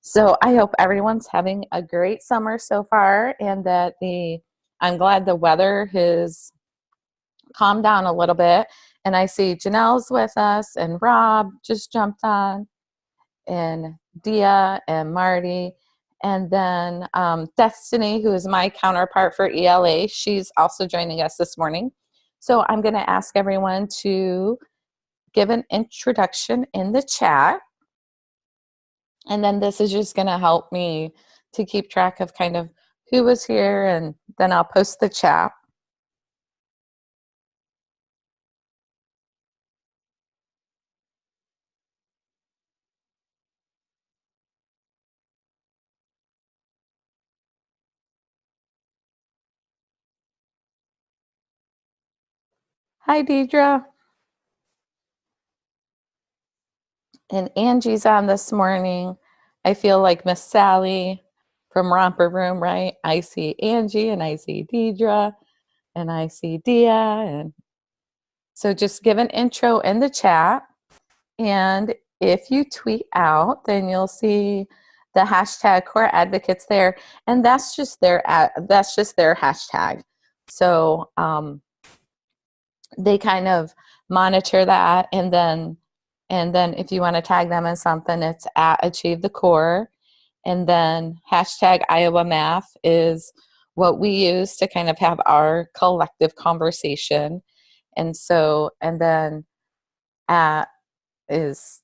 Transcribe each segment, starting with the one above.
So I hope everyone's having a great summer so far and that I'm glad the weather has calmed down a little bit. And I see Janelle's with us and Rob just jumped on and Dia and Marty. And then Destiny, who is my counterpart for ELA, she's also joining us this morning. So I'm going to ask everyone to give an introduction in the chat. And then this is just going to help me to keep track of kind of who was here, and then I'll post the chat. Hi, Deidre. And Angie's on this morning. I feel like Miss Sally from Romper Room, right? I see Angie and I see Deidre and I see Dia. And so just give an intro in the chat. And if you tweet out, then you'll see the hashtag Core Advocates there, and that's just their hashtag. So they kind of monitor that, and then if you want to tag them in something, it's at Achieve the Core, and then hashtag Iowa Math is what we use to kind of have our collective conversation, and then at is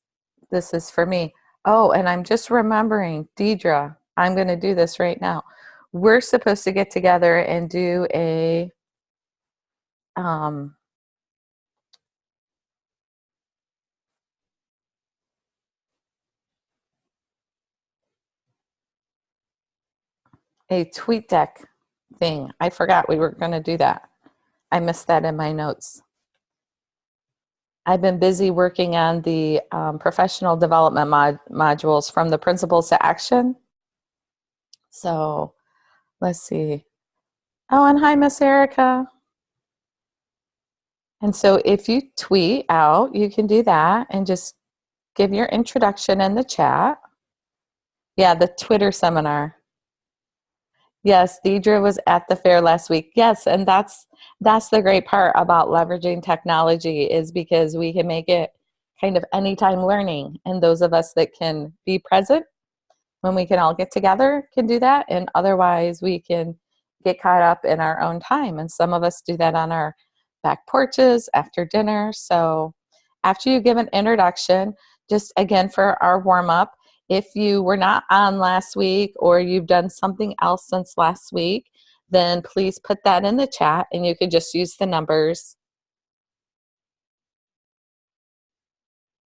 this is for me. Oh, and I'm just remembering, Deidre, I'm going to do this right now. We're supposed to get together and do um, a tweet deck thing. I forgot we were going to do that. I missed that in my notes. I've been busy working on the professional development modules from the principles to action. So let's see. Oh, and hi, Miss Erica. And so if you tweet out, you can do that and just give your introduction in the chat. Yeah, the Twitter seminar. Yes, Deidre was at the fair last week. Yes, and that's the great part about leveraging technology, is because we can make it kind of anytime learning. And those of us that can be present when we can all get together can do that. And otherwise we can get caught up in our own time. And some of us do that on our back porches after dinner. So after you give an introduction, just again for our warm up, if you were not on last week or you've done something else since last week, then please put that in the chat and you can just use the numbers.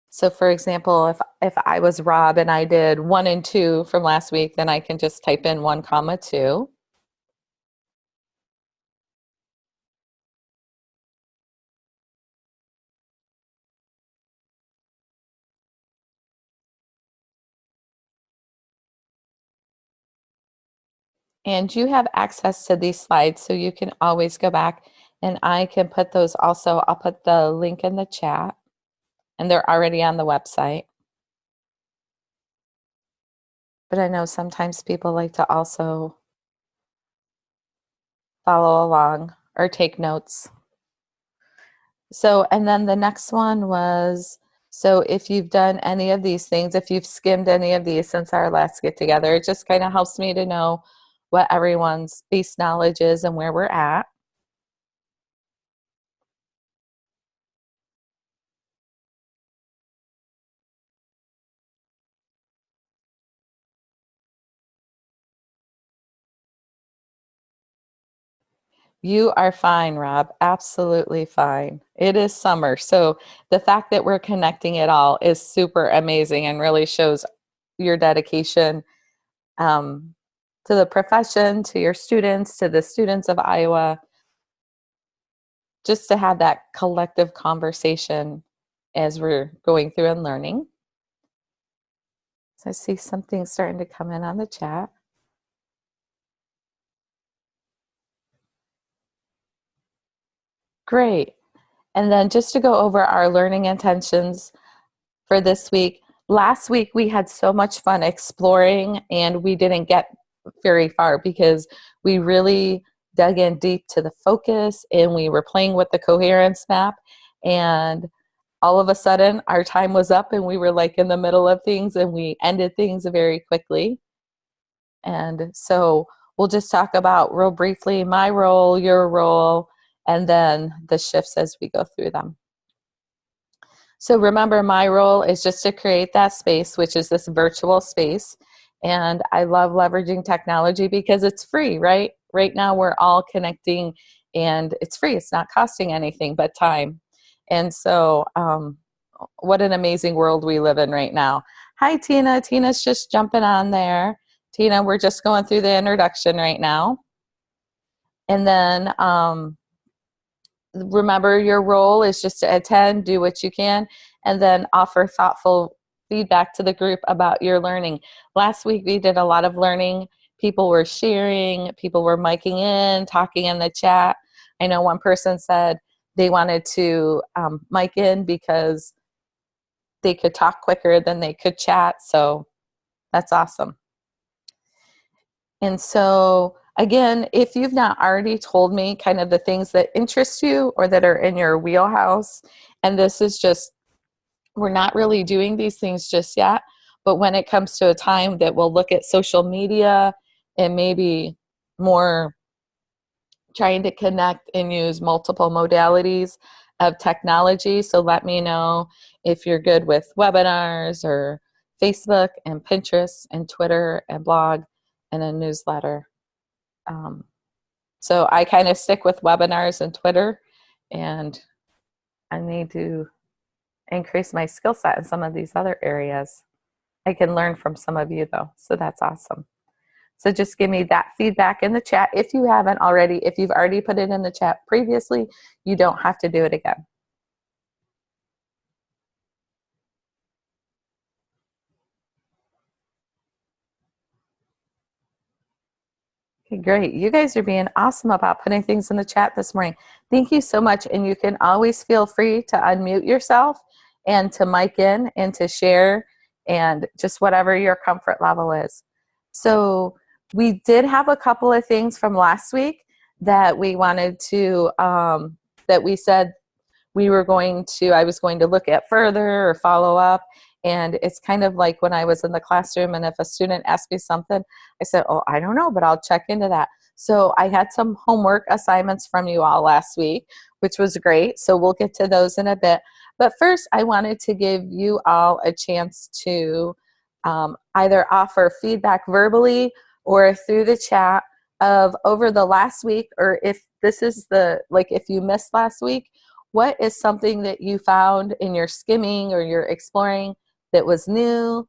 So for example, if I was Rob and I did 1 and 2 from last week, then I can just type in 1, 2. And you have access to these slides, so you can always go back and I can put those also. I'll put the link in the chat and they're already on the website. But I know sometimes people like to also follow along or take notes. So, and then the next one was, so if you've done any of these things, if you've skimmed any of these since our last get together, it just kind of helps me to know what everyone's base knowledge is and where we're at. You are fine, Rob. Absolutely fine. It is summer. So the fact that we're connecting it all is super amazing and really shows your dedication to the profession, to your students, to the students of Iowa, just to have that collective conversation as we're going through and learning. So I see something starting to come in on the chat. Great. And then just to go over our learning intentions for this week, last week we had so much fun exploring, and we didn't get very far because we really dug in deep to the focus, and we were playing with the coherence map, and all of a sudden our time was up and we were like in the middle of things and we ended things very quickly. And so we'll just talk about real briefly my role, your role, and then the shifts as we go through them. So remember, my role is just to create that space, which is this virtual space. And I love leveraging technology because it's free, right? Right now we're all connecting and it's free. It's not costing anything but time. And so what an amazing world we live in right now. Hi, Tina. Tina's just jumping on there. Tina, we're just going through the introduction right now. And then remember, your role is just to attend, do what you can, and then offer thoughtful feedback to the group about your learning. Last week we did a lot of learning. People were sharing, people were miking in, talking in the chat. I know one person said they wanted to mic in because they could talk quicker than they could chat, so that's awesome. And so again, if you've not already told me kind of the things that interest you or that are in your wheelhouse, and this is just, we're not really doing these things just yet, but when it comes to a time that we'll look at social media and maybe more trying to connect and use multiple modalities of technology. So let me know if you're good with webinars or Facebook and Pinterest and Twitter and blog and a newsletter. So I kind of stick with webinars and Twitter, and I need to increase my skill set in some of these other areas. I can learn from some of you though, so that's awesome. So just give me that feedback in the chat if you haven't already. If you've already put it in the chat previously, you don't have to do it again. Okay, great. You guys are being awesome about putting things in the chat this morning. Thank you so much. And you can always feel free to unmute yourself and to mic in and to share and just whatever your comfort level is. So we did have a couple of things from last week that we wanted to, that we said I was going to look at further or follow up. And it's kind of like when I was in the classroom and if a student asked me something, I said, oh, I don't know, but I'll check into that. So I had some homework assignments from you all last week, which was great. So we'll get to those in a bit. But first, I wanted to give you all a chance to either offer feedback verbally or through the chat of over the last week, or if this is if you missed last week, what is something that you found in your skimming or your exploring that was new,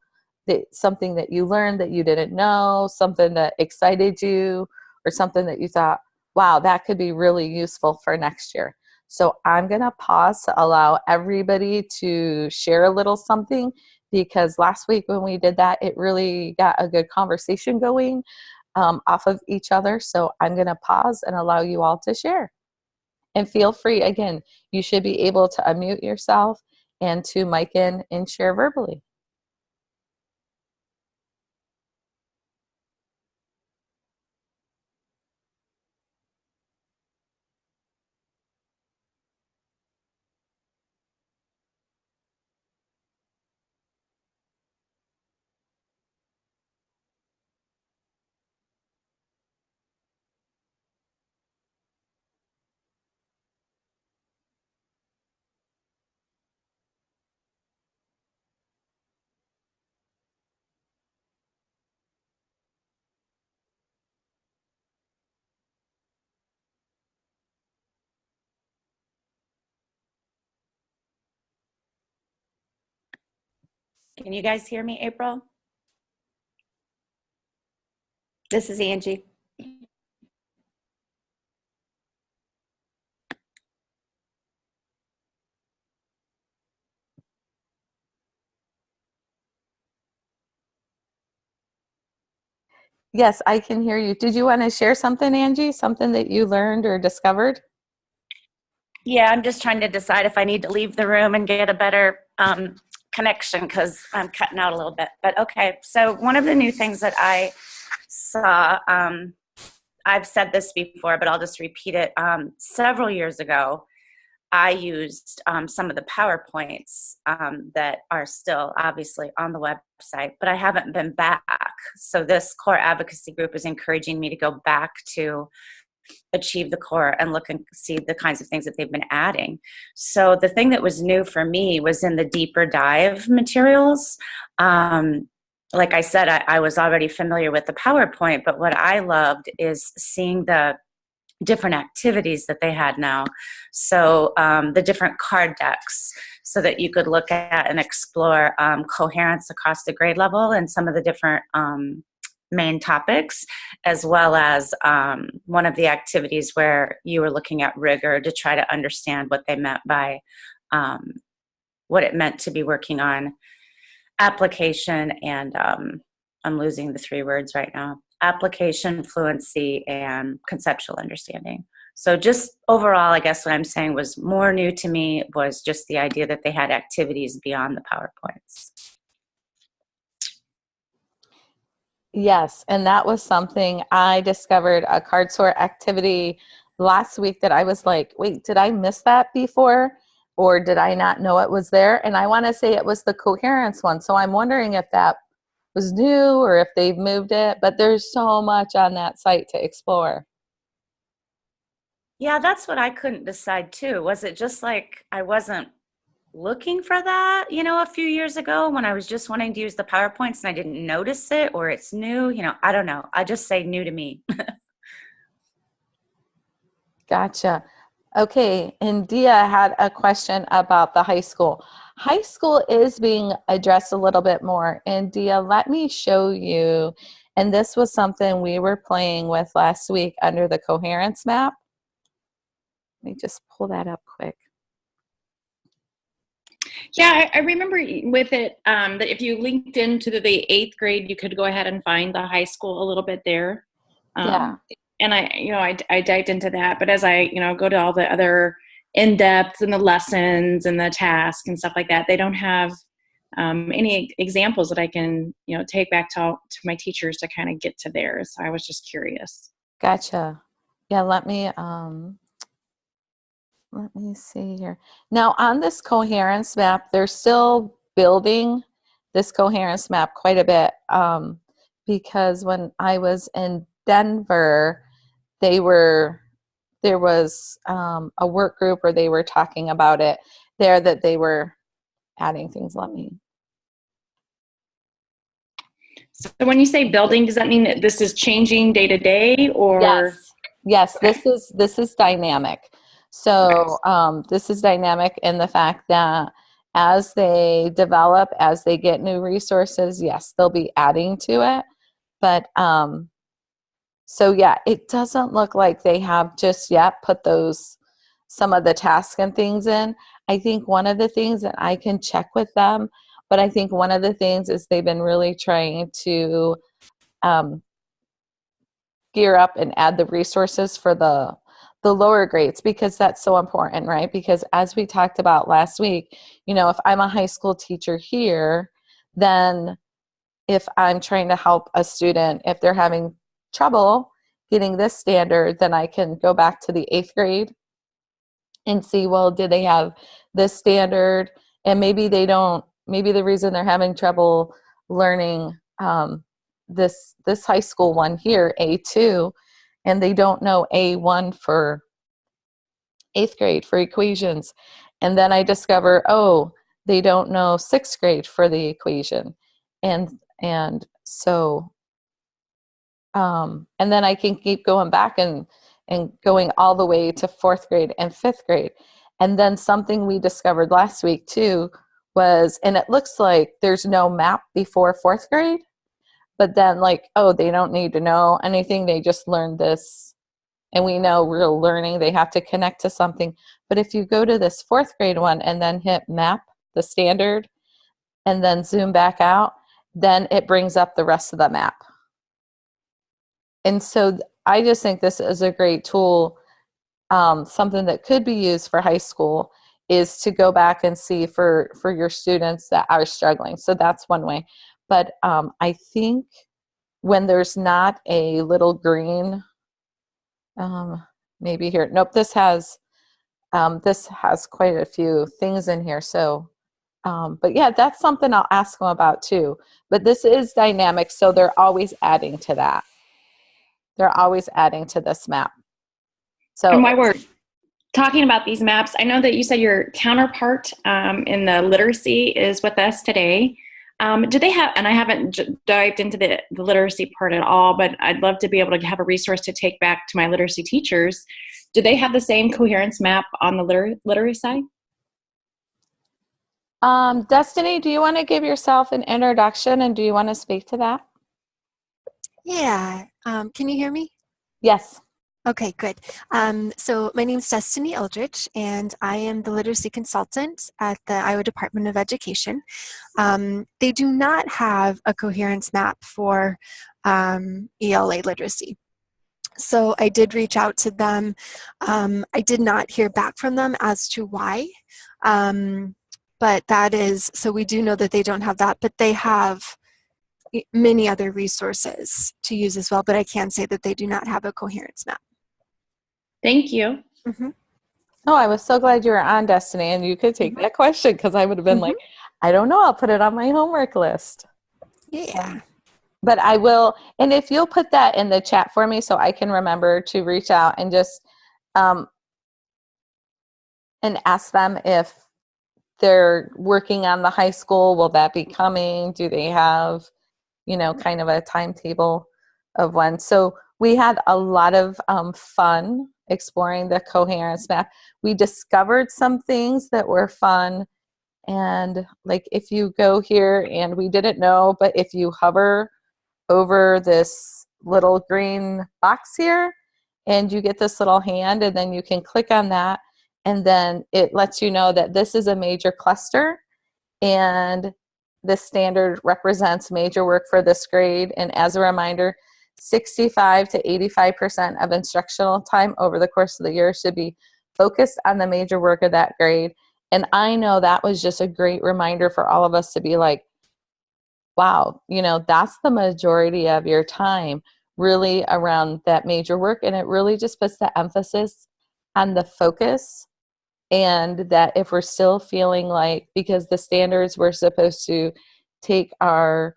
something that you learned that you didn't know, something that excited you, or something that you thought, wow, that could be really useful for next year. So I'm going to pause to allow everybody to share a little something, because last week when we did that, it really got a good conversation going off of each other. So I'm going to pause and allow you all to share. And feel free, again, you should be able to unmute yourself and to mic in and share verbally. Can you guys hear me, April? This is Angie. Yes, I can hear you. Did you want to share something, Angie? Something that you learned or discovered? Yeah, I'm just trying to decide if I need to leave the room and get a better connection because I'm cutting out a little bit. But okay, so one of the new things that I saw, I've said this before, but I'll just repeat it. Several years ago, I used some of the PowerPoints that are still obviously on the website, but I haven't been back. So this core advocacy group is encouraging me to go back to Achieve the Core and look and see the kinds of things that they've been adding. So the thing that was new for me was in the deeper dive materials. Like I said, I was already familiar with the PowerPoint, but what I loved is seeing the different activities that they had now. So the different card decks so that you could look at and explore coherence across the grade level and some of the different main topics, as well as one of the activities where you were looking at rigor to try to understand what they meant by what it meant to be working on application and I'm losing the three words right now. Application, fluency, and conceptual understanding. So just overall, I guess what I'm saying was more new to me was just the idea that they had activities beyond the PowerPoints. Yes, and that was something I discovered a card sort activity last week that I was like, wait, did I miss that before? Or did I not know it was there? And I want to say it was the coherence one. So I'm wondering if that was new or if they've moved it, but there's so much on that site to explore. Yeah, that's what I couldn't decide too. Was it just like I wasn't looking for that, a few years ago when I was just wanting to use the PowerPoints and I didn't notice it, or it's new, I don't know. I just say new to me. Gotcha. Okay, and Dia had a question about the high school. High school is being addressed a little bit more. And Dia, let me show you. And this was something we were playing with last week under the coherence map. Let me just pull that up quick. Yeah, I remember with it that if you linked into the 8th grade, you could go ahead and find the high school a little bit there. Yeah. And I dived into that, but as I, go to all the other in-depth and the lessons and the tasks and stuff like that, they don't have any examples that I can, take back to my teachers to kind of get to theirs. So I was just curious. Gotcha. Yeah, let me see here. Now on this coherence map, they're still building this coherence map quite a bit because when I was in Denver, there was a work group where they were talking about it there that they were adding things. So when you say building, does that mean that this is changing day to day, or? Yes. Okay. This is dynamic. So this is dynamic in the fact that as they develop, as they get new resources, yes, they'll be adding to it. But so yeah, it doesn't look like they have just yet put some of the tasks and things in. I think one of the things that I can check with them, but I think one of the things is they've been really trying to gear up and add the resources for the lower grades, because that's so important, right? Because as we talked about last week, if I'm a high school teacher here, then if I'm trying to help a student, if they're having trouble getting this standard, then I can go back to the 8th grade and see, well, do they have this standard? And maybe they don't, maybe the reason they're having trouble learning this high school one here, A2, and they don't know A1 for 8th grade for equations. And then I discover, they don't know 6th grade for the equation. And so, and then I can keep going back and going all the way to 4th grade and 5th grade. And then something we discovered last week too was, and it looks like there's no map before 4th grade, but then they don't need to know anything. They just learned this. And we know real learning, they have to connect to something. But if you go to this 4th grade one and then hit map, the standard, and then zoom back out, then it brings up the rest of the map. And so I just think this is a great tool, something that could be used for high school is to go back and see for your students that are struggling. So that's one way. But I think when there's not a little green, maybe here, nope, this has quite a few things in here. So, but yeah, that's something I'll ask them about too. But this is dynamic, so they're always adding to that. They're always adding to this map. So, and while we're talking about these maps, I know that you said your counterpart in the literacy is with us today. Do they have, and I haven't dived into the literacy part at all, but I'd love to be able to have a resource to take back to my literacy teachers. Do they have the same coherence map on the literacy side? Destiny, do you want to give yourself an introduction, and do you want to speak to that? Yeah. Can you hear me? Yes. Okay, good. So my name is Destiny Eldridge, and I am the literacy consultant at the Iowa Department of Education. They do not have a coherence map for ELA literacy. So I did reach out to them. I did not hear back from them as to why. But that is, so we do know that they don't have that, but they have many other resources to use as well. But I can say that they do not have a coherence map. Thank you. Mm-hmm. Oh, I was so glad you were on, Destiny, and you could take that question, because I would have been like, I don't know, I'll put it on my homework list. Yeah. But I will, and if you'll put that in the chat for me so I can remember to reach out and just and ask them if they're working on the high school, will that be coming? Do they have, kind of a timetable of when? So we had a lot of fun exploring the coherence map. We discovered some things that were fun. And like, if you go here, and we didn't know, but if you hover over this little green box here, and you get this little hand, and then you can click on that, and then it lets you know that this is a major cluster, and the standard represents major work for this grade. And as a reminder, 65 to 85% of instructional time over the course of the year should be focused on the major work of that grade. And I know that was just a great reminder for all of us to be like, wow, that's the majority of your time really around that major work. And it really just puts the emphasis on the focus. And that if we're still feeling like, because the standards we're supposed to take our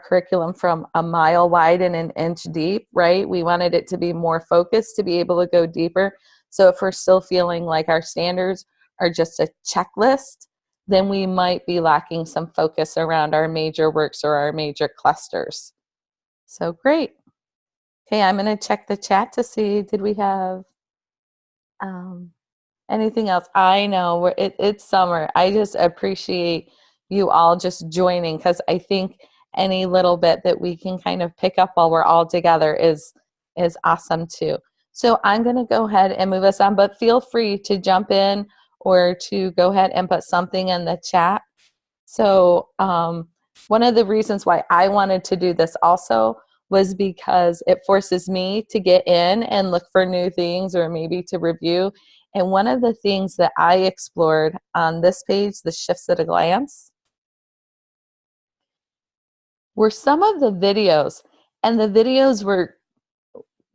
curriculum from a mile wide and an inch deep, right? We wanted it to be more focused to be able to go deeper. So if we're still feeling like our standards are just a checklist, then we might be lacking some focus around our major works or our major clusters. So great. Okay, I'm going to check the chat to see, did we have anything else? I know it's summer. I just appreciate you all just joining, because I think any little bit that we can kind of pick up while we're all together is awesome too. So I'm going to go ahead and move us on, but feel free to jump in or to go ahead and put something in the chat. So one of the reasons why I wanted to do this also was because it forces me to get in and look for new things, or maybe to review. And one of the things that I explored on this page, the Shifts at a Glance, were some of the videos. And the videos were,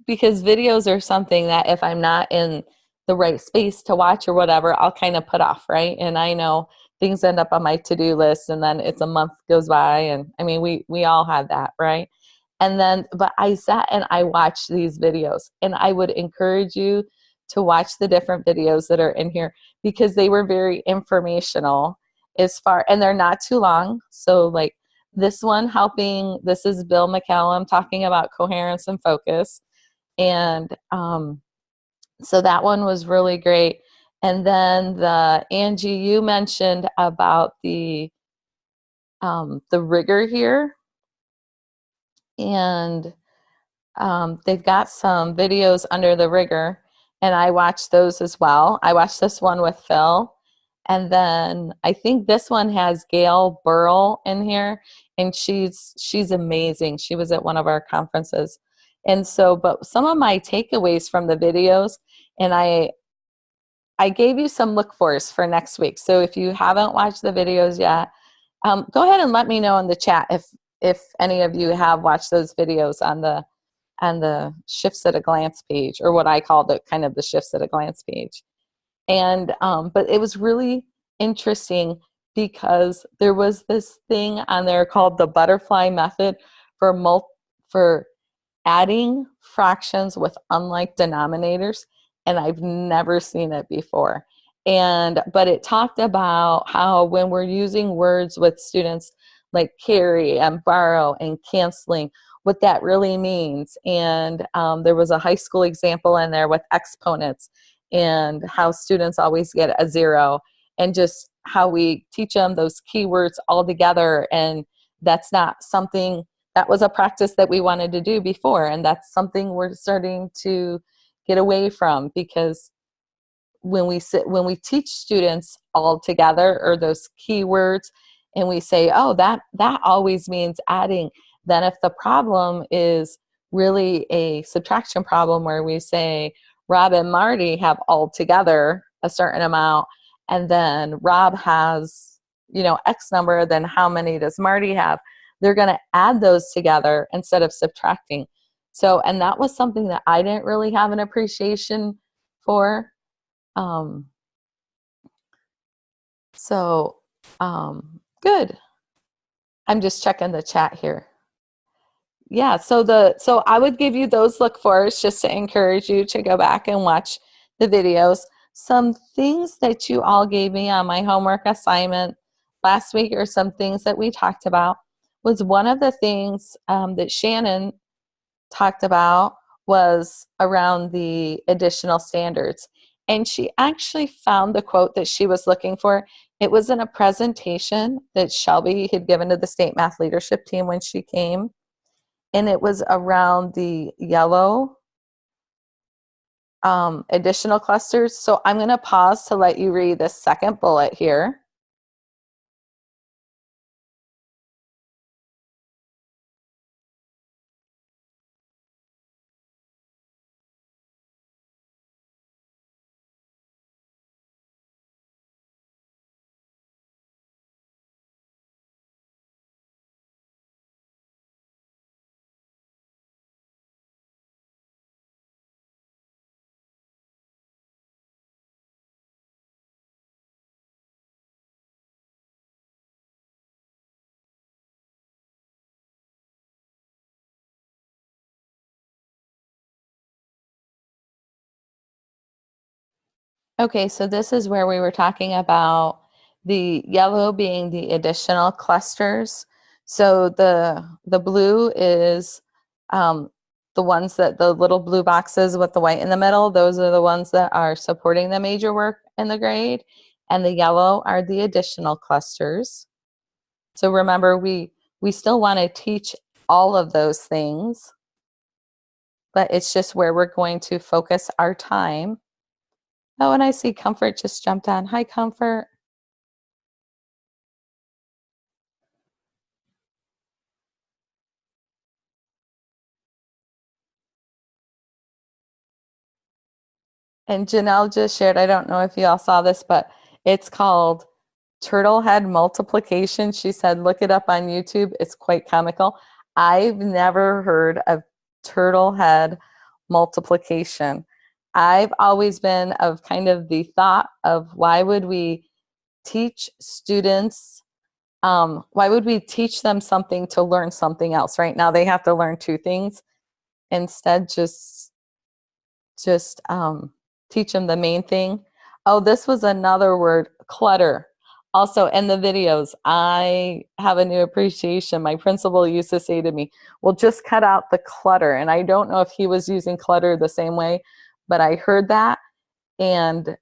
because videos are something that if I'm not in the right space to watch or whatever, I'll kind of put off, right? And I know things end up on my to-do list, and then it's a month goes by, and I mean, we all had that, right? And then, but I sat and I watched these videos, and I would encourage you to watch the different videos that are in here, because they were very informational and they're not too long. So like this one this is Bill McCallum talking about coherence and focus. And so that one was really great. And then Angie, you mentioned about the rigor here. And they've got some videos under the rigor, and I watched those as well. I watched this one with Phil, and then I think this one has Gail Burrell in here, and she's amazing. She was at one of our conferences. And so, but some of my takeaways from the videos, and I gave you some look-fors for next week. So if you haven't watched the videos yet, go ahead and let me know in the chat if any of you have watched those videos on the Shifts at a Glance page, or what I called it, kind of the Shifts at a Glance page. And but it was really interesting because there was this thing on there called the butterfly method for adding fractions with unlike denominators, and I've never seen it before. But it talked about how when we're using words with students like carry and borrow and canceling, what that really means. And there was a high school example in there with exponents and how students always get a 0, and just how we teach them those keywords all together. And that's not something, that was a practice that we wanted to do before, and that's something we're starting to get away from, because when we teach students all together, or those keywords, and we say, oh, that always means adding, then if the problem is really a subtraction problem where we say Rob and Marty have all together a certain amount, and then Rob has, X number, then how many does Marty have? They're going to add those together instead of subtracting. So, and that was something that I didn't really have an appreciation for. Good. I'm just checking the chat here. Yeah, so I would give you those look-fors just to encourage you to go back and watch the videos. Some things that you all gave me on my homework assignment last week, or some things that we talked about, was one of the things that Shannon talked about was around the additional standards. And she actually found the quote that she was looking for. It was in a presentation that Shelby had given to the state math leadership team when she came. And it was around the yellow additional clusters. So I'm going to pause to let you read the second bullet here. Okay, so this is where we were talking about the yellow being the additional clusters. So the blue is the ones that, the little blue boxes with the white in the middle, those are the ones that are supporting the major work in the grade. And the yellow are the additional clusters. So remember, we still want to teach all of those things, but it's just where we're going to focus our time. Oh, and I see Comfort just jumped on. Hi, Comfort. And Janelle just shared, I don't know if you all saw this, but it's called Turtle Head Multiplication. She said, look it up on YouTube. It's quite comical. I've never heard of turtle head multiplication. I've always been of kind of the thought of, why would we teach students, why would we teach them something to learn something else? Right now they have to learn two things. Instead, just teach them the main thing. Oh, this was another word, clutter. Also, in the videos, I have a new appreciation. My principal used to say to me, well, just cut out the clutter. And I don't know if he was using clutter the same way, but I heard that. And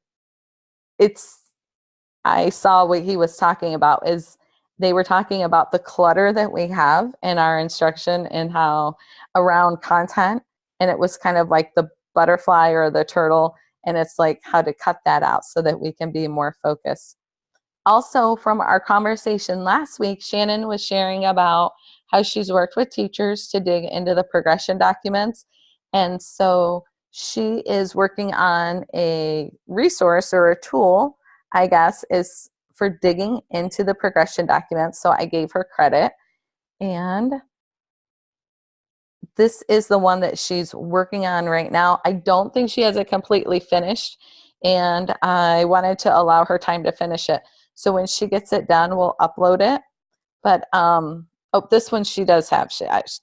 I saw what he was talking about, is they were talking about the clutter that we have in our instruction and how around content. And it was kind of like the butterfly or the turtle. And it's like how to cut that out so that we can be more focused. Also, from our conversation last week, Shannon was sharing about how she's worked with teachers to dig into the progression documents. And so she is working on a resource or a tool, I guess, is for digging into the progression documents. So I gave her credit. And this is the one that she's working on right now. I don't think she has it completely finished, and I wanted to allow her time to finish it. So when she gets it done, we'll upload it. But oh, this one she does have.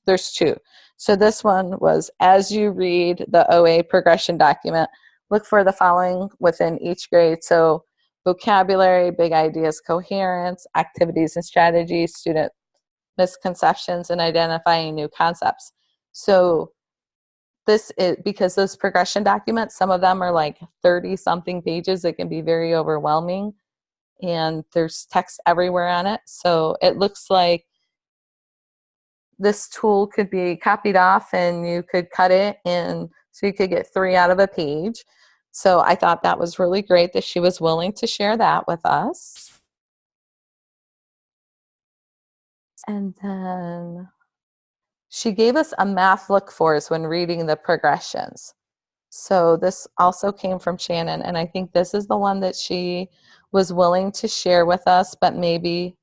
There's two. So this one was, as you read the OA progression document, look for the following within each grade. So vocabulary, big ideas, coherence, activities and strategies, student misconceptions, and identifying new concepts. So this is, because those progression documents, some of them are like 30 something pages. It can be very overwhelming, and there's text everywhere on it. So it looks like this tool could be copied off and you could cut it in, so you could get 3 out of a page. So I thought that was really great that she was willing to share that with us. And then she gave us a math look-fors when reading the progressions. So this also came from Shannon, and I think this is the one that she was willing to share with us, but maybe,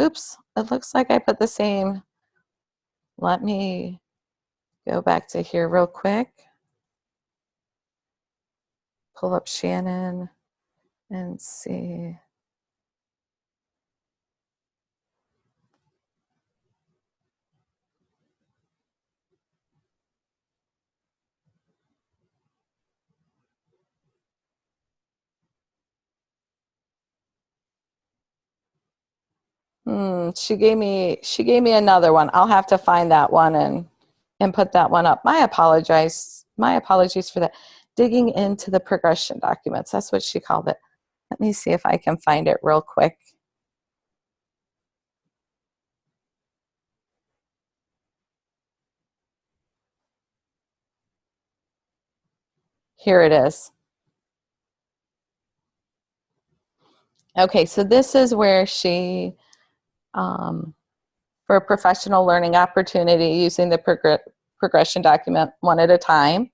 oops, it looks like I put the same. Let me go back to here real quick. Pull up Shannon and see. She gave me another one. I'll have to find that one and put that one up. My apologies for that. Digging into the progression documents. That's what she called it. Let me see if I can find it real quick. Here it is. Okay, so this is where she, for a professional learning opportunity, using the progression document one at a time.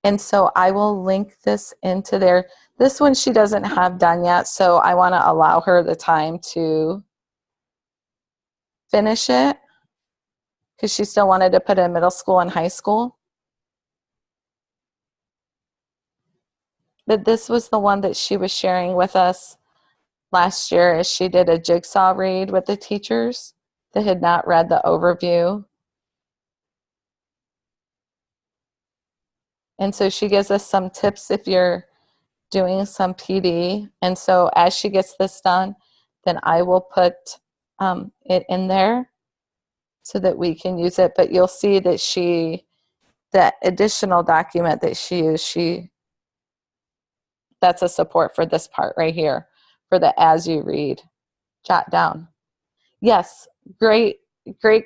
And so I will link this into there. This one she doesn't have done yet, so I want to allow her the time to finish it, because she still wanted to put in middle school and high school. But this was the one that she was sharing with us last year, as she did a jigsaw read with the teachers that had not read the overview. And so she gives us some tips if you're doing some PD. And so as she gets this done, then I will put it in there so that we can use it. But you'll see that that additional document that she used, that's a support for this part right here, for the as you read, jot down. Yes, great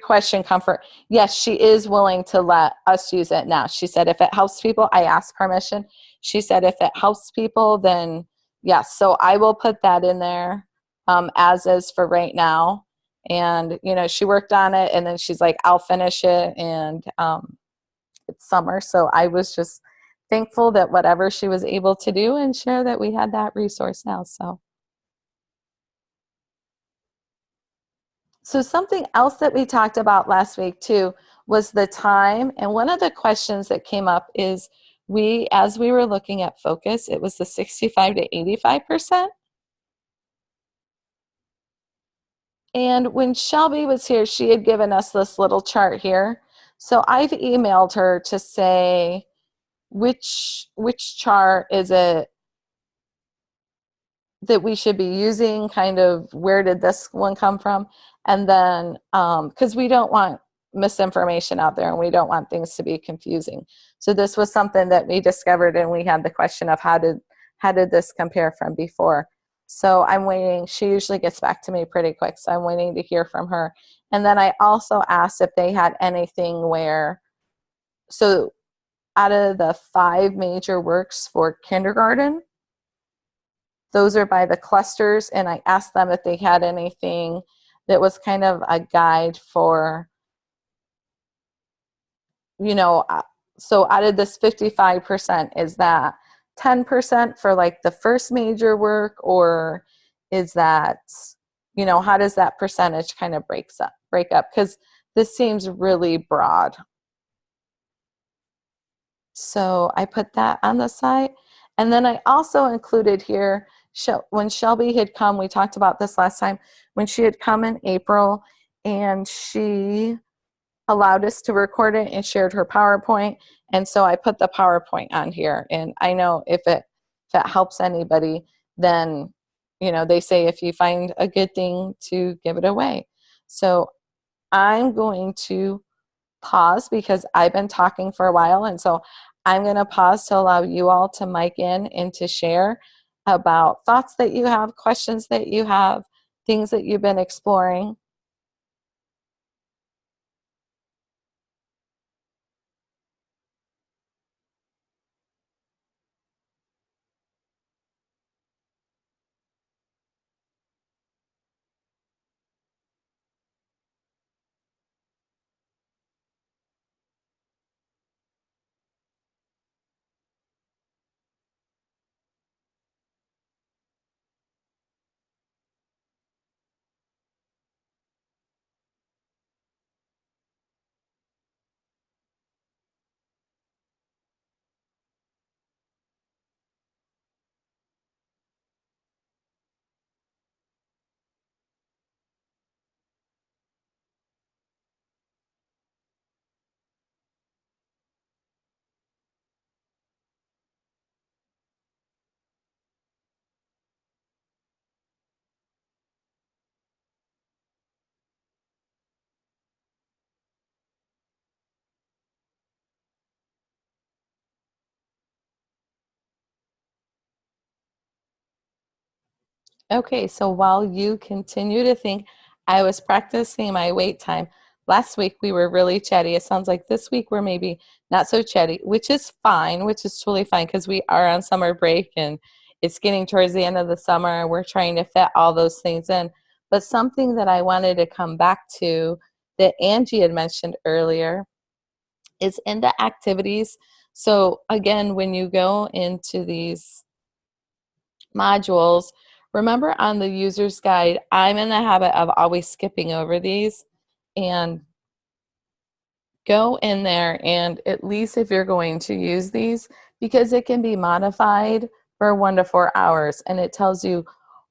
question, Comfort. Yes, she is willing to let us use it now. She said if it helps people, I asked permission. She said if it helps people, then yes. So I will put that in there as is for right now. And, she worked on it, and then she's like, I'll finish it, and it's summer. So I was just thankful that whatever she was able to do and share, that we had that resource now. So something else that we talked about last week too was the time. And one of the questions that came up is, as we were looking at focus, it was the 65 to 85%. And when Shelby was here, she had given us this little chart here. So I've emailed her to say, which chart is it that we should be using, kind of where did this one come from? And then, because we don't want misinformation out there, and we don't want things to be confusing. So this was something that we discovered, and we had the question of how did this compare from before? So I'm waiting. She usually gets back to me pretty quick, so I'm waiting to hear from her. And then I also asked if they had anything where, so out of the 5 major works for kindergarten, those are by the clusters, and I asked them if they had anything that was kind of a guide for you know, so out of this 55%, is that 10% for like the first major work, or is that, you know, how does that percentage kind of break up? Because this seems really broad. So I put that on the site. And then I also included here, when Shelby had come, we talked about this last time, when she had come in April and she allowed us to record it and shared her PowerPoint. And so I put the PowerPoint on here. And I know if it helps anybody, then, you know, they say if you find a good thing to give it away. So I'm going to pause because I've been talking for a while. And so I'm going to pause to allow you all to mic in and to share about thoughts that you have, questions that you have, things that you've been exploring. Okay, so while you continue to think, I was practicing my wait time. Last week we were really chatty. It sounds like this week we're maybe not so chatty, which is fine, which is totally fine because we are on summer break and it's getting towards the end of the summer and we're trying to fit all those things in. But something that I wanted to come back to that Angie had mentioned earlier is in the activities. So again, when you go into these modules, remember on the user's guide, I'm in the habit of always skipping over these, and go in there and at least if you're going to use these, because it can be modified for 1 to 4 hours and it tells you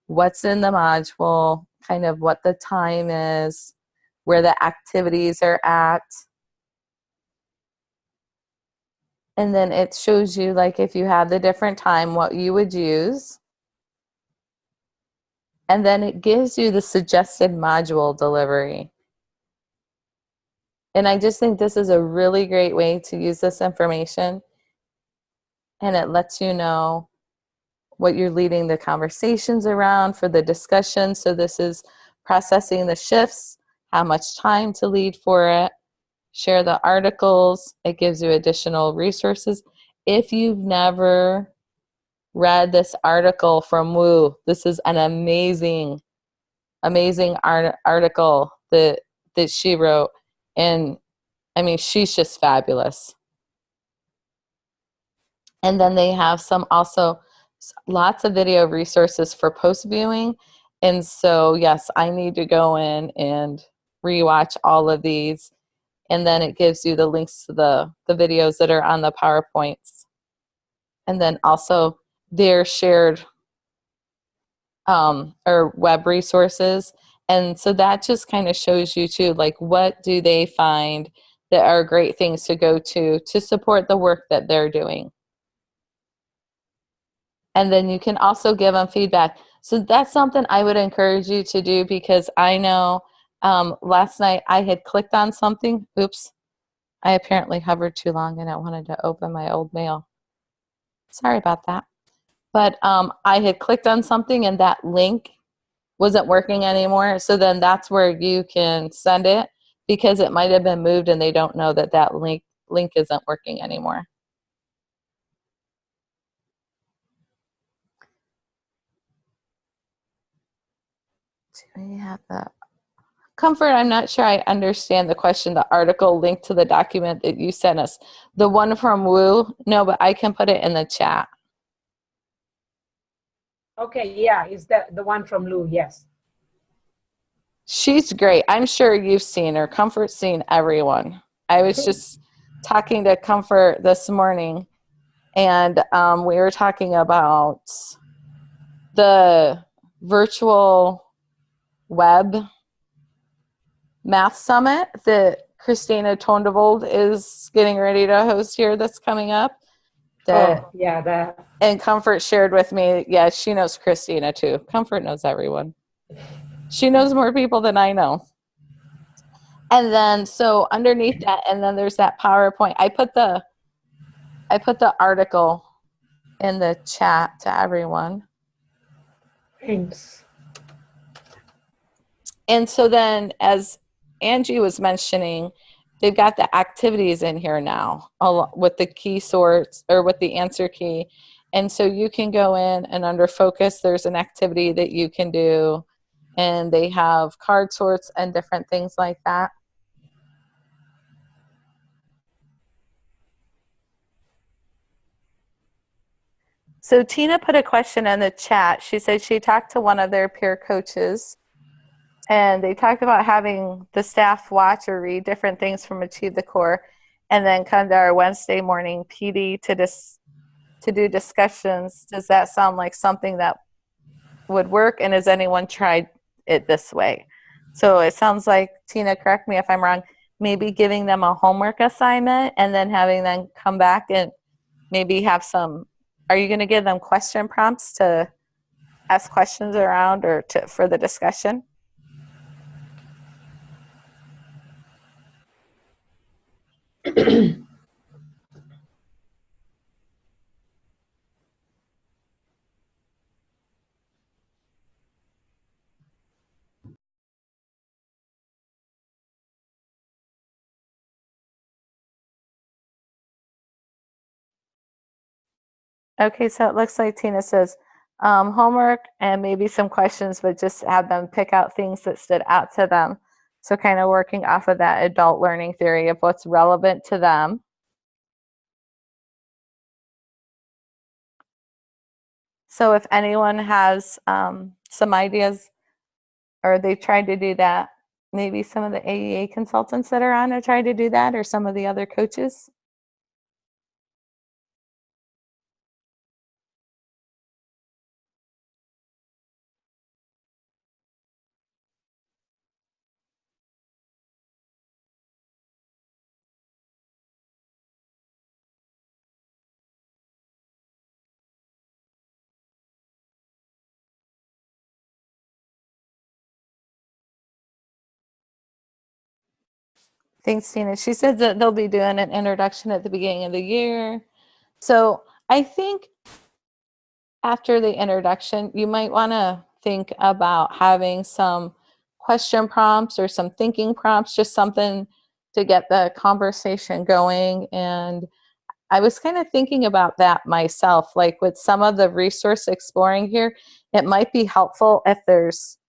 what's in the module, kind of what the time is, where the activities are at. And then it shows you, like, if you have the different time, what you would use. And then it gives you the suggested module delivery. And I just think this is a really great way to use this information. And it lets you know what you're leading the conversations around for the discussion. So this is processing the shifts, how much time to lead for it, share the articles. It gives you additional resources. If you've never read this article from Woo, this is an amazing article that she wrote. And I mean, she's just fabulous. And then they have some also lots of video resources for post viewing. And so, yes, I need to go in and rewatch all of these. And then it gives you the links to the videos that are on the PowerPoints. And then also their shared or web resources. And so that just kind of shows you too, like, what do they find that are great things to go to support the work that they're doing. And then you can also give them feedback. So that's something I would encourage you to do, because I know last night I had clicked on something. Oops, I apparently hovered too long and I wanted to open my old mail. Sorry about that. But I had clicked on something and that link wasn't working anymore. So then that's where you can send it, because it might have been moved and they don't know that that link isn't working anymore. Do we have the Comfort, I'm not sure I understand the question. The article linked to the document that you sent us. The one from Woo? No, but I can put it in the chat. Okay, yeah, it's the one from Lou, yes. She's great. I'm sure you've seen her. Comfort's seen everyone. I was just talking to Comfort this morning, and we were talking about the virtual web math summit that Christina Tondevold is getting ready to host here that's coming up. Oh, yeah, And Comfort shared with me, yeah, she knows Christina too. Comfort knows everyone. She knows more people than I know. And then, so underneath that, and then there's that PowerPoint. I put the article in the chat to everyone. thanks. And so then, as Angie was mentioning, they've got the activities in here now with the key sorts or with the answer key. And so you can go in and under focus, there's an activity that you can do. And they have card sorts and different things like that. So Tina put a question in the chat. She said she talked to one of their peer coaches, and they talked about having the staff watch or read different things from Achieve the Core, and then come to our Wednesday morning PD to do discussions. Does that sound like something that would work? And has anyone tried it this way? So it sounds like, Tina, correct me if I'm wrong, maybe giving them a homework assignment and then having them come back and maybe have some. Are you going to give them question prompts to ask questions around or for the discussion? Okay, so it looks like Tina says homework and maybe some questions, but just have them pick out things that stood out to them. So kind of working off of that adult learning theory of what's relevant to them. So if anyone has some ideas or they tried to do that, maybe some of the AEA consultants that are on are trying to do that, or some of the other coaches. Thanks, Tina. She said that they'll be doing an introduction at the beginning of the year. So I think after the introduction, you might want to think about having some question prompts or some thinking prompts, just something to get the conversation going. And I was kind of thinking about that myself, like with some of the resource exploring here, it might be helpful if there's,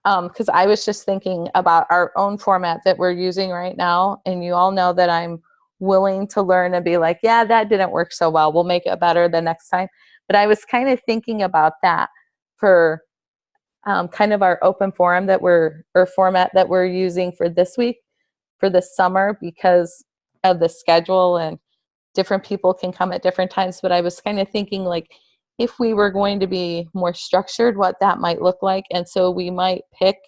because I was just thinking about our own format that we're using right now, and you all know that I'm willing to learn and be like, yeah, that didn't work so well. We'll make it better the next time. But I was kind of thinking about that for kind of our open forum that or format that we're using for this week, for this summer, because of the schedule and different people can come at different times. But I was kind of thinking like, if we were going to be more structured, what that might look like. And so we might pick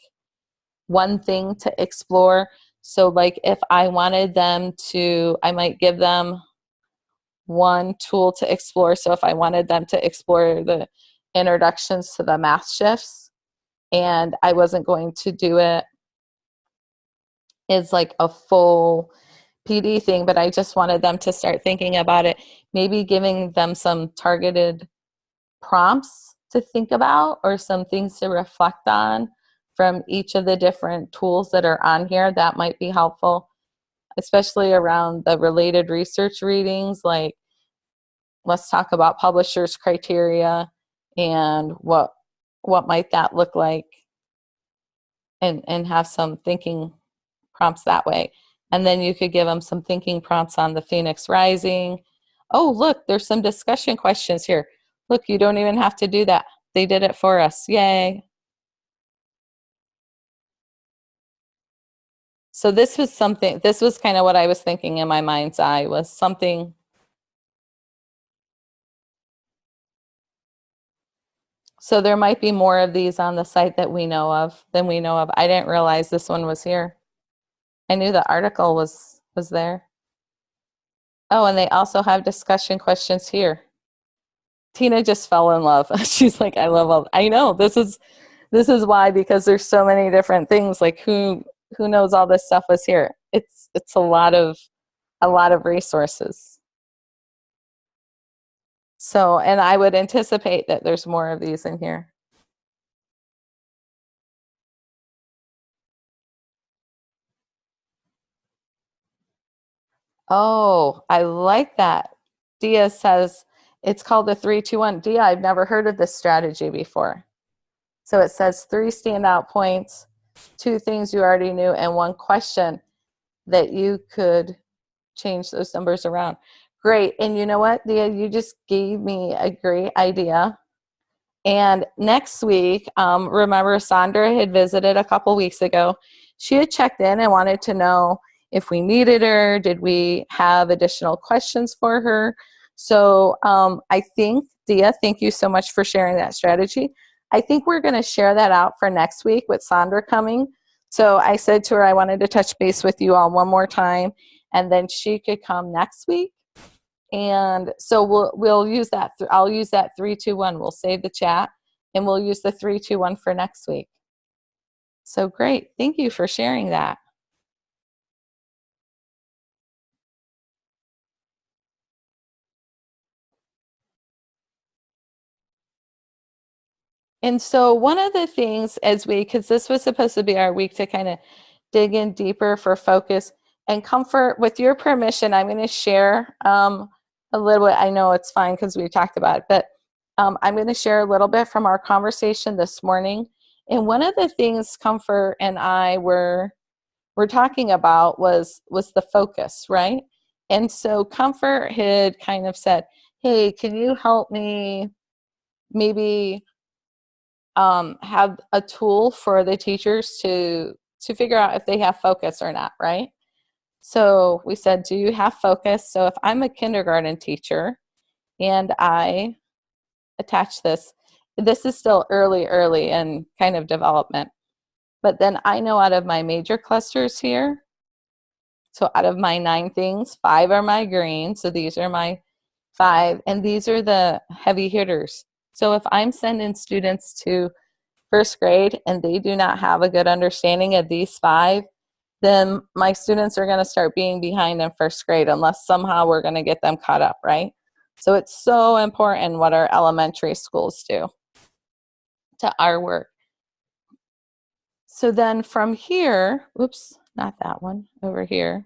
one thing to explore. So like if I wanted them to, I might give them one tool to explore. So if I wanted them to explore the introductions to the math shifts, and I wasn't going to do it as like a full PD thing, but I just wanted them to start thinking about it, maybe giving them some targeted prompts to think about or some things to reflect on from each of the different tools that are on here. That might be helpful, especially around the related research readings, like let's talk about publishers' criteria and what might that look like. and have some thinking prompts that way. And then you could give them some thinking prompts on the Phoenix Rising. Oh, look, there's some discussion questions here. Look, you don't even have to do that. They did it for us. Yay. So this was kind of what I was thinking in my mind's eye, was something. So there might be more of these on the site that we know of than we know of. I didn't realize this one was here. I knew the article was there. Oh, and they also have discussion questions here. Tina just fell in love. She's like, I love all. I know this is why, because there's so many different things. Like who knows all this stuff was here. It's a lot of resources. So, and I would anticipate that there's more of these in here. Oh, I like that. Dia says it's called the 3-2-1. Dia, I've never heard of this strategy before. So it says 3 standout points, 2 things you already knew, and 1 question that you could change those numbers around. Great. And you know what, Dia, you just gave me a great idea. And next week, remember Sandra had visited a couple weeks ago. She had checked in and wanted to know if we needed her, did we have additional questions for her? So I think, Dia, thank you so much for sharing that strategy. I think we're going to share that out for next week with Sandra coming. So I said to her I wanted to touch base with you all one more time, and then she could come next week. And so we'll use that. I'll use that 3-2-1. We'll save the chat, and we'll use the 3-2-1 for next week. So great. Thank you for sharing that. And so one of the things because this was supposed to be our week to kind of dig in deeper for focus and comfort, with your permission, I'm going to share a little bit. I know it's fine because we talked about it, but I'm going to share a little bit from our conversation this morning. And one of the things Comfort and I were talking about was the focus, right? And so Comfort had kind of said, hey, can you help me maybe have a tool for the teachers to figure out if they have focus or not, right? So we said, do you have focus? So if I'm a kindergarten teacher and I attach this is still early in kind of development. But then I know out of my major clusters here, so out of my 9 things, 5 are my green. So these are my 5, and these are the heavy hitters. So if I'm sending students to first grade and they do not have a good understanding of these 5, then my students are going to start being behind in first grade unless somehow we're going to get them caught up, right? So it's so important what our elementary schools do to our work. So then from here, oops, not that one, over here.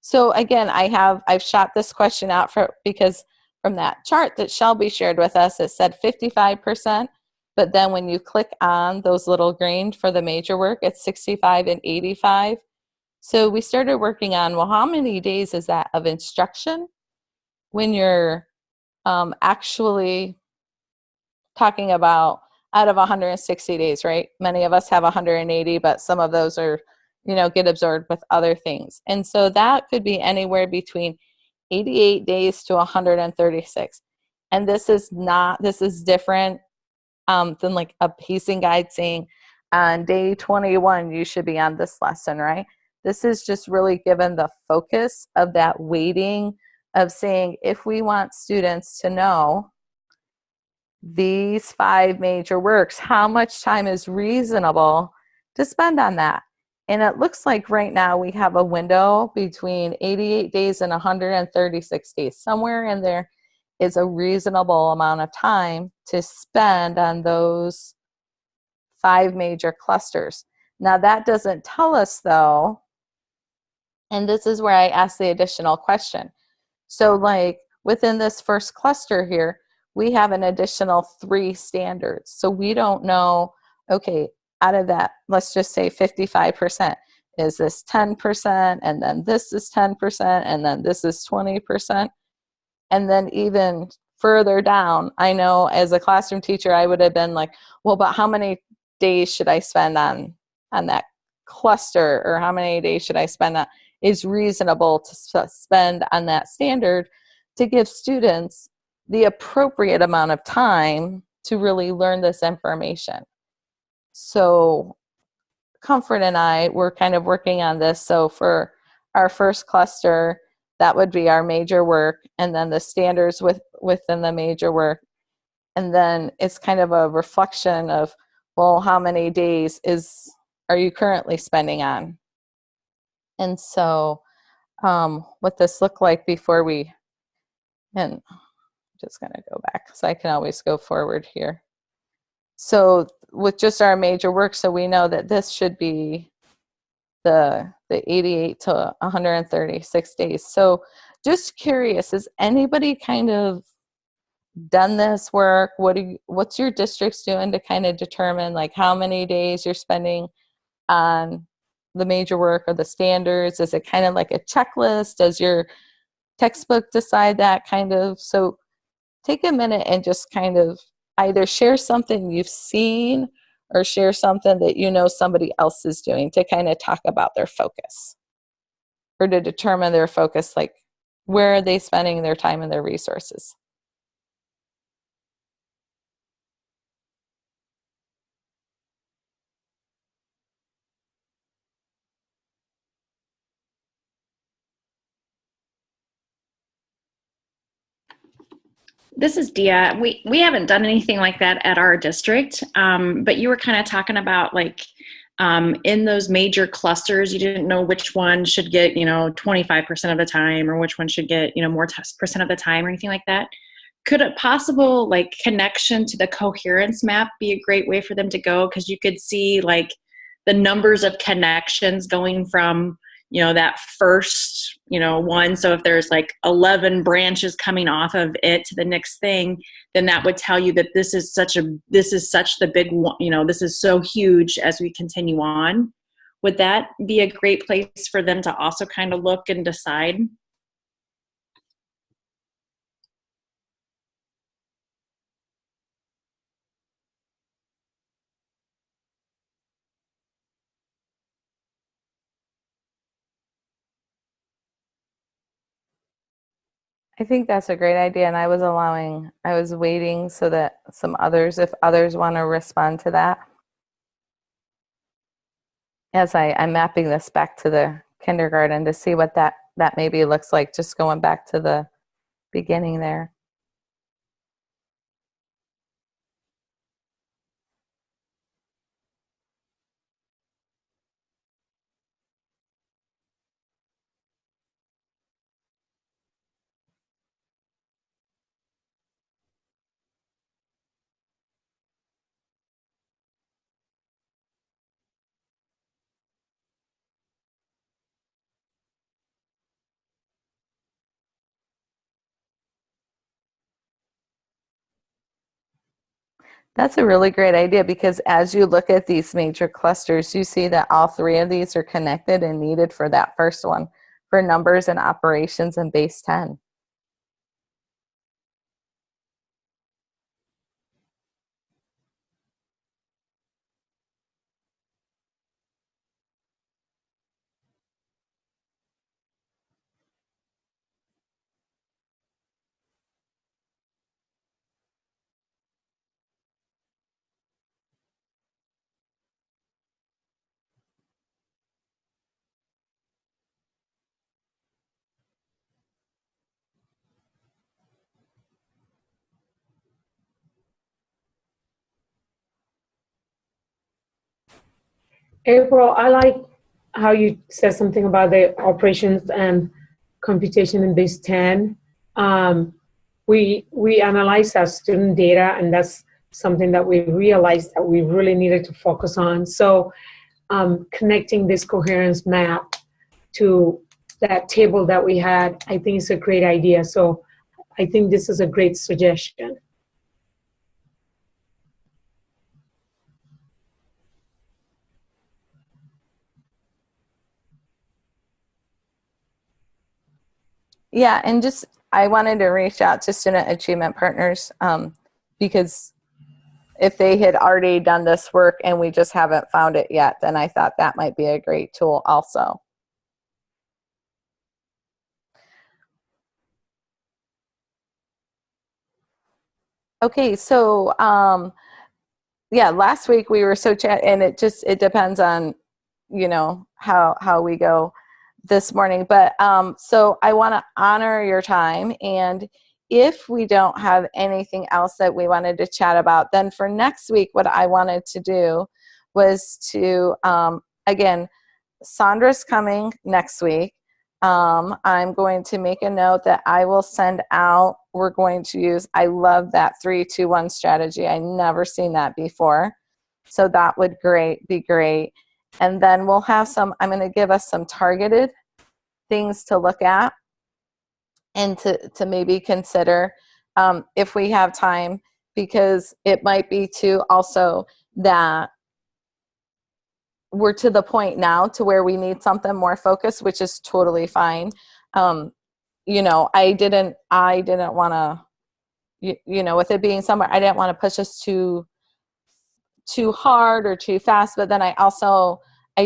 So again, I've shot this question out because from that chart that Shelby shared with us, it said 55%, but then when you click on those little green for the major work, it's 65 and 85. So we started working on, well, how many days is that of instruction when you're actually talking about out of 160 days, right? Many of us have 180, but some of those are, get absorbed with other things. And so that could be anywhere between 88 days to 136. And this is different than like a pacing guide saying on day 21, you should be on this lesson, right? This is just really given the focus of that weighting of saying, if we want students to know these 5 major works, how much time is reasonable to spend on that? And it looks like right now we have a window between 88 days and 136 days. Somewhere in there is a reasonable amount of time to spend on those 5 major clusters. Now that doesn't tell us though, and this is where I ask the additional question. So like within this first cluster here, we have an additional 3 standards. So we don't know, okay, out of that, let's just say 55%, is this 10%, and then this is 10%, and then this is 20%. And then even further down, I know as a classroom teacher, I would have been like, well, but how many days should I spend on that cluster, or how many days should I spend on, is reasonable to spend on that standard to give students the appropriate amount of time to really learn this information. So Comfort and I were kind of working on this. So for our first cluster, that would be our major work, and then the standards within the major work. And then it's kind of a reflection of, well, how many days are you currently spending on? And so what this looked like before and I'm just going to go back, so I can always go forward here. So with just our major work, so we know that this should be the 88 to 136 days. So just curious, has anybody kind of done this work? What's your districts doing to kind of determine like how many days you're spending on the major work or the standards? Is it kind of like a checklist? Does your textbook decide that kind of? So take a minute and just kind of either share something you've seen or share something that you know somebody else is doing to kind of talk about their focus, or to determine their focus, like where are they spending their time and their resources. This is Dia. We haven't done anything like that at our district, but you were kind of talking about like in those major clusters, you didn't know which one should get 25% of the time, or which one should get more percent of the time, or anything like that. Could a possible like connection to the coherence map be a great way for them to go? Because you could see like the numbers of connections going from that first one. So if there's like 11 branches coming off of it to the next thing, then that would tell you that this is such the big one, this is so huge as we continue on. Would that be a great place for them to also kind of look and decide? I think that's a great idea, and I was waiting so that if others want to respond to that. As I'm mapping this back to the kindergarten to see what that maybe looks like, just going back to the beginning there. That's a really great idea, because as you look at these major clusters, you see that all three of these are connected and needed for that first one, for numbers and operations and base 10. April, I like how you said something about the operations and computation in base 10. We analyze our student data, and that's something that we realized that we really needed to focus on. So connecting this coherence map to that table that we had, I think is a great idea. So I think this is a great suggestion. Yeah, and just I wanted to reach out to Student Achievement Partners because if they had already done this work and we just haven't found it yet, then I thought that might be a great tool also. Okay, so yeah, last week we were so chat, and it depends on, you know, how we go this morning. But so I want to honor your time, and if we don't have anything else that we wanted to chat about, then for next week, what I wanted to do was to again, Sandra's coming next week. I'm going to make a note that I will send out. We're going to use, I love that 3-2-1 strategy. I never seen that before. So that would be great. And then we'll have some, I'm going to give us some targeted things to look at and to maybe consider if we have time, because it might be too also that we're to the point now to where we need something more focused, which is totally fine. You know, I didn't want to, you know, with it being summer, I didn't want to push us too hard or too fast, but then I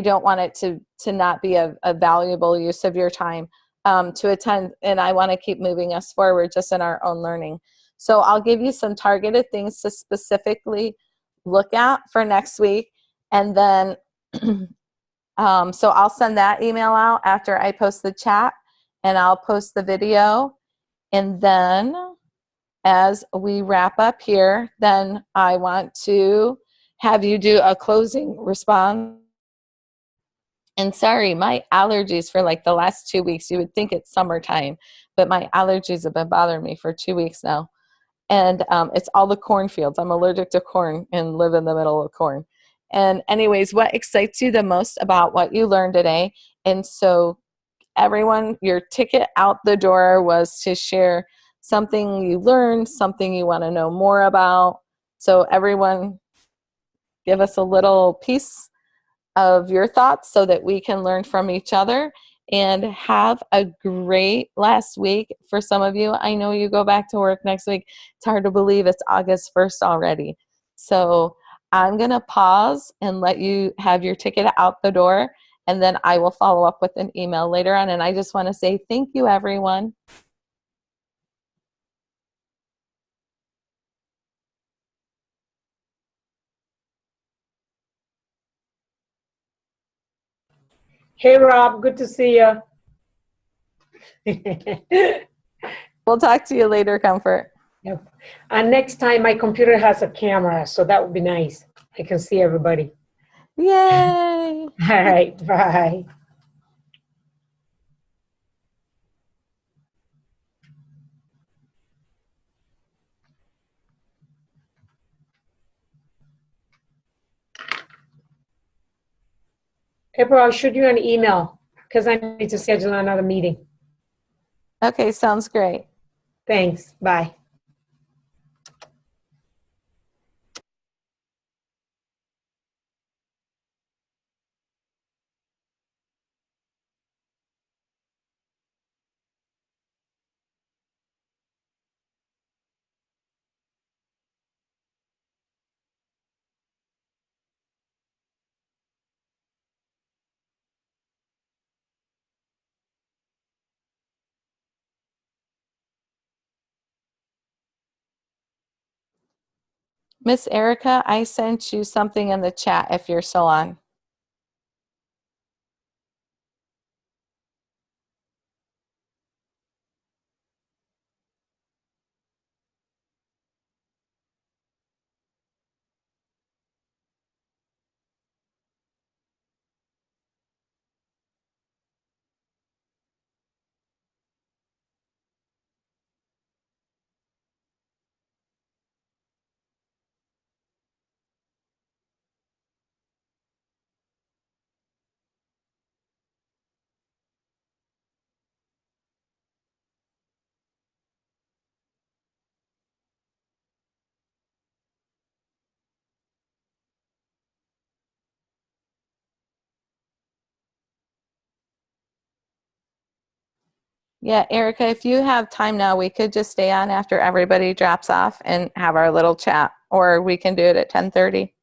don't want it to not be a valuable use of your time to attend, and I want to keep moving us forward just in our own learning. So I'll give you some targeted things to specifically look at for next week, and then so I'll send that email out after I post the chat, and I'll post the video, and then as we wrap up here, then I want to have you do a closing response. And sorry, my allergies for like the last 2 weeks, you would think it's summertime, but my allergies have been bothering me for 2 weeks now. And it's all the cornfields. I'm allergic to corn and live in the middle of corn. And anyways, what excites you the most about what you learned today? And so everyone, your ticket out the door was to share something you learned, something you want to know more about. So everyone, give us a little piece of your thoughts so that we can learn from each other, and have a great last week. For some of you, I know you go back to work next week. It's hard to believe it's August 1st already. So I'm going to pause and let you have your ticket out the door, and then I will follow up with an email later on. And I just want to say thank you, everyone. Hey, Rob, good to see you. We'll talk to you later, Comfort. Yep. Next time, my computer has a camera, so that would be nice. I can see everybody. Yay! All right, bye. April, I'll shoot you an email because I need to schedule another meeting. Okay, sounds great. Thanks. Bye. Miss Erica, I sent you something in the chat if you're still on. Yeah, Erica, if you have time now, we could just stay on after everybody drops off and have our little chat, or we can do it at 10:30.